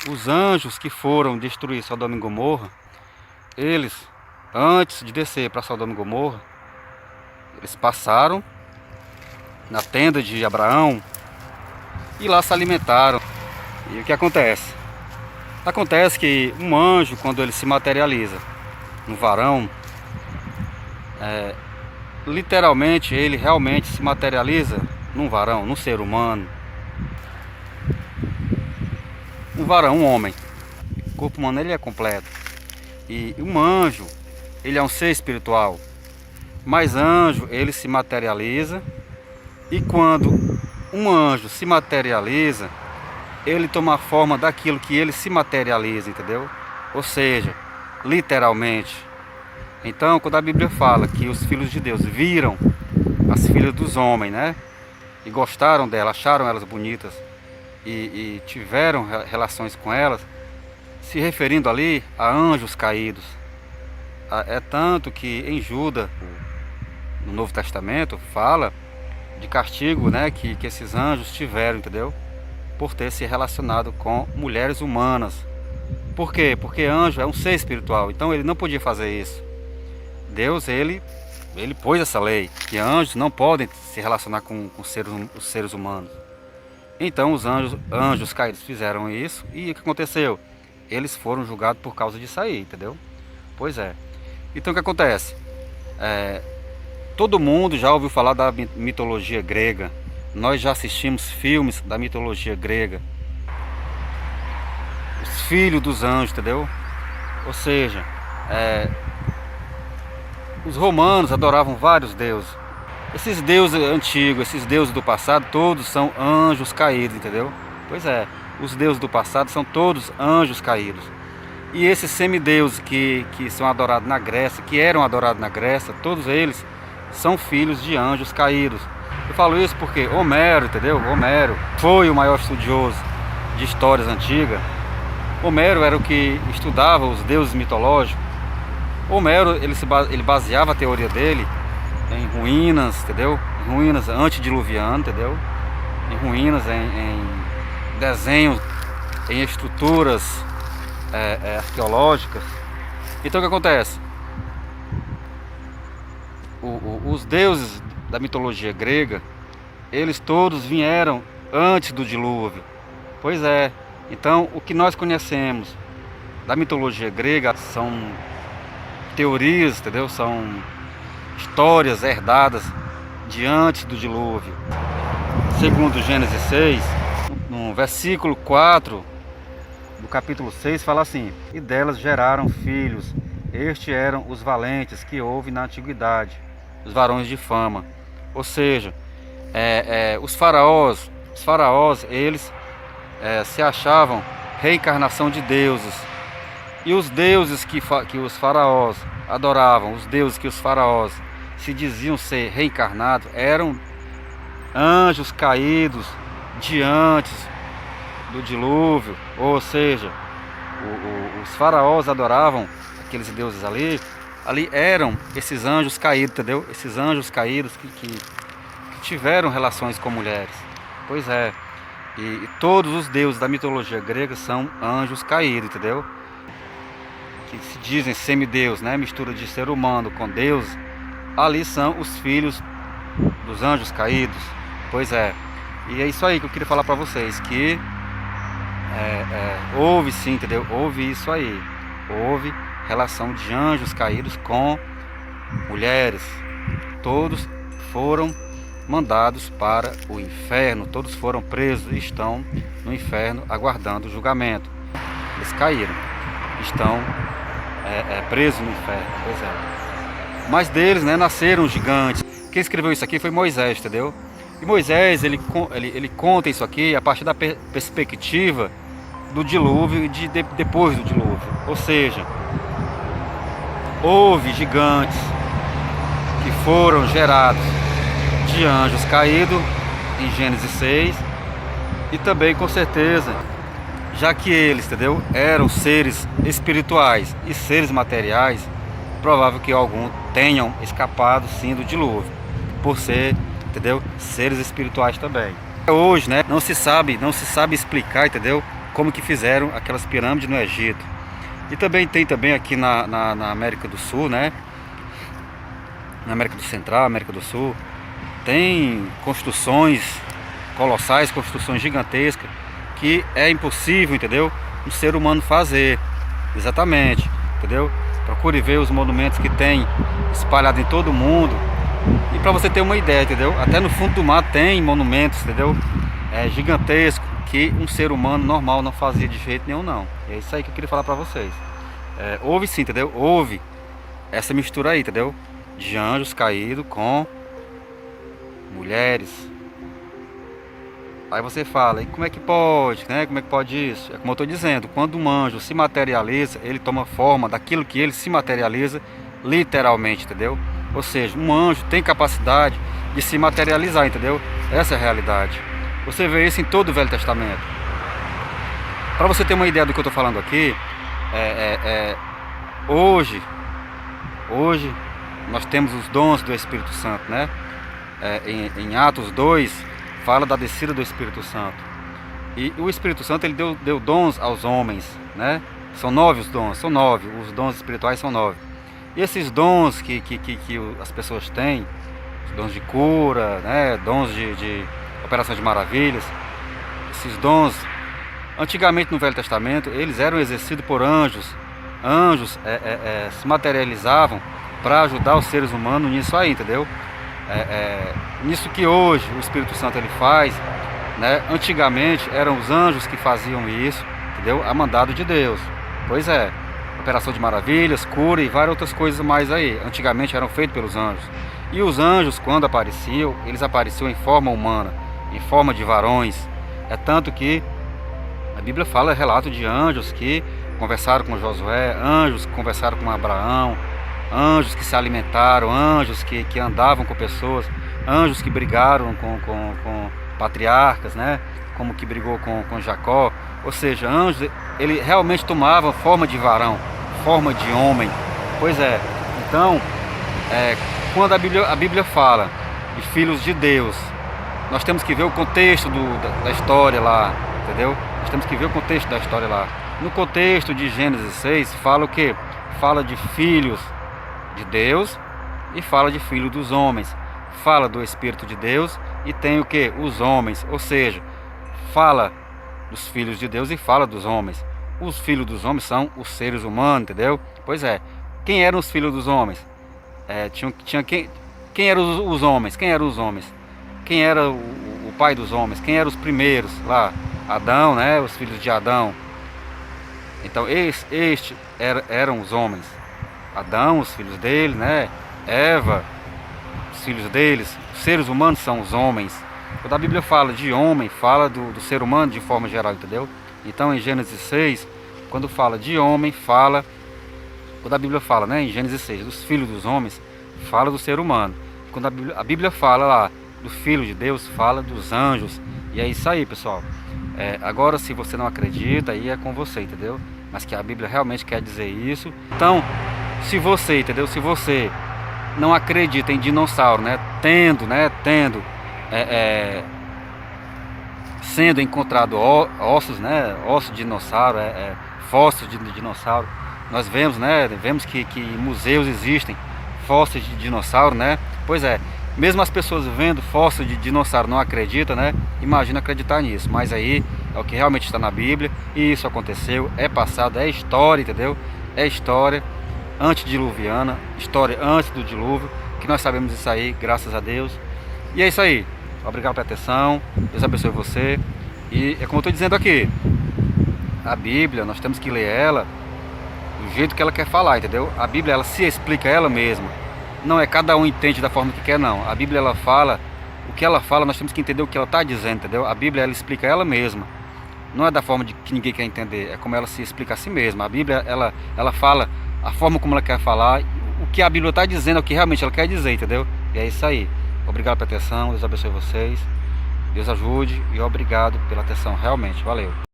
os anjos que foram destruir Sodoma e Gomorra, eles, antes de descer para Sodoma e Gomorra, eles passaram na tenda de Abraão e lá se alimentaram. E o que acontece? Acontece que um anjo, quando ele se materializa no varão, literalmente ele realmente se materializa num varão, num ser humano. Um varão, um homem. O corpo humano ele é completo. E um anjo, ele é um ser espiritual. Mas anjo, ele se materializa. E quando um anjo se materializa, ele toma a forma daquilo que ele se materializa, entendeu? Ou seja, literalmente. Então, quando a Bíblia fala que os filhos de Deus viram as filhas dos homens, né? E gostaram delas, acharam elas bonitas e tiveram relações com elas, se referindo ali a anjos caídos. É tanto que em Judas, no Novo Testamento, fala de castigo, né, que esses anjos tiveram, entendeu? Por ter se relacionado com mulheres humanas. Por quê? Porque anjo é um ser espiritual, então ele não podia fazer isso. Deus, ele pôs essa lei, que anjos não podem se relacionar com os seres humanos. Então os anjos caídos fizeram isso, e o que aconteceu? Eles foram julgados por causa disso aí, entendeu? Pois é. Então o que acontece? Todo mundo já ouviu falar da mitologia grega. Nós já assistimos filmes da mitologia grega. Os filhos dos anjos, entendeu? Ou seja, os romanos adoravam vários deuses. Esses deuses antigos, esses deuses do passado, todos são anjos caídos, entendeu? Pois é, os deuses do passado são todos anjos caídos. E esses semideuses que são adorados na Grécia, que eram adorados na Grécia, todos eles são filhos de anjos caídos. Eu falo isso porque Homero, entendeu? Homero foi o maior estudioso de histórias antigas. Homero era o que estudava os deuses mitológicos. Homero, ele baseava a teoria dele em ruínas, entendeu? Em ruínas antediluvianas, entendeu? Em ruínas, em desenhos, em estruturas arqueológicas. Então o que acontece? Os deuses da mitologia grega, eles todos vieram antes do dilúvio. Pois é. Então o que nós conhecemos da mitologia grega são teorias, entendeu? São histórias herdadas de antes do dilúvio. Segundo Gênesis 6, no versículo 4 do capítulo 6, fala assim: e delas geraram filhos. Estes eram os valentes que houve na antiguidade, os varões de fama. Ou seja, os faraós, eles se achavam reencarnação de deuses. E os deuses que os faraós adoravam, os deuses que os faraós se diziam ser reencarnados, eram anjos caídos de antes do dilúvio. Ou seja, os faraós adoravam aqueles deuses ali eram esses anjos caídos, entendeu? Esses anjos caídos que tiveram relações com mulheres. Pois é. E todos os deuses da mitologia grega são anjos caídos, entendeu? Que se dizem semideus, né? Mistura de ser humano com Deus. Ali são os filhos dos anjos caídos. Pois é. E é isso aí que eu queria falar para vocês, que houve sim, entendeu? Houve isso aí. Houve relação de anjos caídos com mulheres. Todos foram mandados para o inferno, todos foram presos e estão no inferno aguardando o julgamento. Eles caíram, estão presos no inferno. Pois é. Mas deles, né, nasceram gigantes. Quem escreveu isso aqui foi Moisés, entendeu? E Moisés, ele conta isso aqui a partir da perspectiva do dilúvio e depois do dilúvio. Ou seja, houve gigantes que foram gerados de anjos caídos em Gênesis 6, e também com certeza, já que eles, entendeu, eram seres espirituais e seres materiais, provável que alguns tenham escapado sim do dilúvio, por ser, entendeu, seres espirituais também. Hoje, né, não se sabe explicar, entendeu, como que fizeram aquelas pirâmides no Egito. E também tem também aqui na América do Sul, né? Na América do Central, América do Sul, tem construções colossais, construções gigantescas, que é impossível, entendeu? Um ser humano fazer. Exatamente, entendeu? Procure ver os monumentos que tem espalhados em todo o mundo. E para você ter uma ideia, entendeu? Até no fundo do mar tem monumentos, entendeu? É gigantesco, que um ser humano normal não fazia de jeito nenhum, não. É isso aí que eu queria falar para vocês. Houve sim, entendeu? Houve essa mistura aí, entendeu? De anjos caídos com mulheres. Aí você fala, e como é que pode, né? Como é que pode isso? É como eu estou dizendo, quando um anjo se materializa, ele toma forma daquilo que ele se materializa literalmente, entendeu? Ou seja, um anjo tem capacidade de se materializar, entendeu? Essa é a realidade. Você vê isso em todo o Velho Testamento. Para você ter uma ideia do que eu estou falando aqui, hoje nós temos os dons do Espírito Santo, né? Em Atos 2 fala da descida do Espírito Santo. E o Espírito Santo ele deu dons aos homens, né? São 9 os dons, são 9, os dons espirituais são 9. E esses dons que as pessoas têm, os dons de cura, né? Dons de operação de maravilhas, esses dons, antigamente no Velho Testamento, eles eram exercidos por anjos. Anjos se materializavam para ajudar os seres humanos nisso aí, entendeu? Nisso que hoje o Espírito Santo ele faz, né? Antigamente eram os anjos que faziam isso, entendeu? A mandado de Deus. Pois é, operação de maravilhas, cura e várias outras coisas mais aí. Antigamente eram feitos pelos anjos. E os anjos, quando apareciam, eles apareciam em forma humana, em forma de varões. É tanto que a Bíblia fala, relato de anjos que conversaram com Josué, anjos que conversaram com Abraão, anjos que se alimentaram, anjos que andavam com pessoas, anjos que brigaram com patriarcas, né? Como que brigou com Jacó. Ou seja, anjos, ele realmente tomava forma de varão, forma de homem. Pois é, então, quando a Bíblia fala de filhos de Deus, nós temos que ver o contexto da história lá, entendeu? Nós temos que ver o contexto da história lá. No contexto de Gênesis 6, fala o quê? Fala de filhos de Deus e fala de filho dos homens. Fala do Espírito de Deus e tem o que? Os homens. Ou seja, fala dos filhos de Deus e fala dos homens. Os filhos dos homens são os seres humanos, entendeu? Pois é. Quem eram os filhos dos homens? Quem eram os homens? Quem eram os homens? Quem era o pai dos homens? Quem eram os primeiros lá? Adão, né? Os filhos de Adão. Então estes eram os homens. Adão, os filhos dele, né? Eva, os filhos deles. Os seres humanos são os homens. Quando a Bíblia fala de homem, fala do ser humano de forma geral, entendeu? Então em Gênesis 6, quando fala de homem, fala... Quando a Bíblia fala, né, em Gênesis 6, dos filhos dos homens, fala do ser humano. Quando a Bíblia fala lá do Filho de Deus, fala dos anjos. E é isso aí, pessoal. Agora, se você não acredita, aí é com você, entendeu? Mas que a Bíblia realmente quer dizer isso. Então, se você, entendeu? Se você não acredita em dinossauro, né? Sendo encontrado ossos, né? Ossos de dinossauro, fósseis de dinossauro. Nós vemos, né? Vemos que em museus existem fósseis de dinossauro, né? Pois é, mesmo as pessoas vendo fósseis de dinossauro não acreditam, né? Imagina acreditar nisso. Mas aí é o que realmente está na Bíblia. E isso aconteceu, é passado, é história, entendeu? É história antediluviana, história antes do dilúvio, que nós sabemos isso aí, graças a Deus. E é isso aí. Obrigado pela atenção. Deus abençoe você. E é como eu estou dizendo aqui, a Bíblia, nós temos que ler ela do jeito que ela quer falar, entendeu? A Bíblia, ela se explica ela mesma. Não é cada um entende da forma que quer, não. A Bíblia, ela fala, o que ela fala, nós temos que entender o que ela está dizendo, entendeu? A Bíblia, ela explica ela mesma. Não é da forma de que ninguém quer entender, é como ela se explica a si mesma. A Bíblia, ela fala a forma como ela quer falar, o que a Bíblia está dizendo é o que realmente ela quer dizer, entendeu? E é isso aí. Obrigado pela atenção, Deus abençoe vocês, Deus ajude e obrigado pela atenção, realmente, valeu.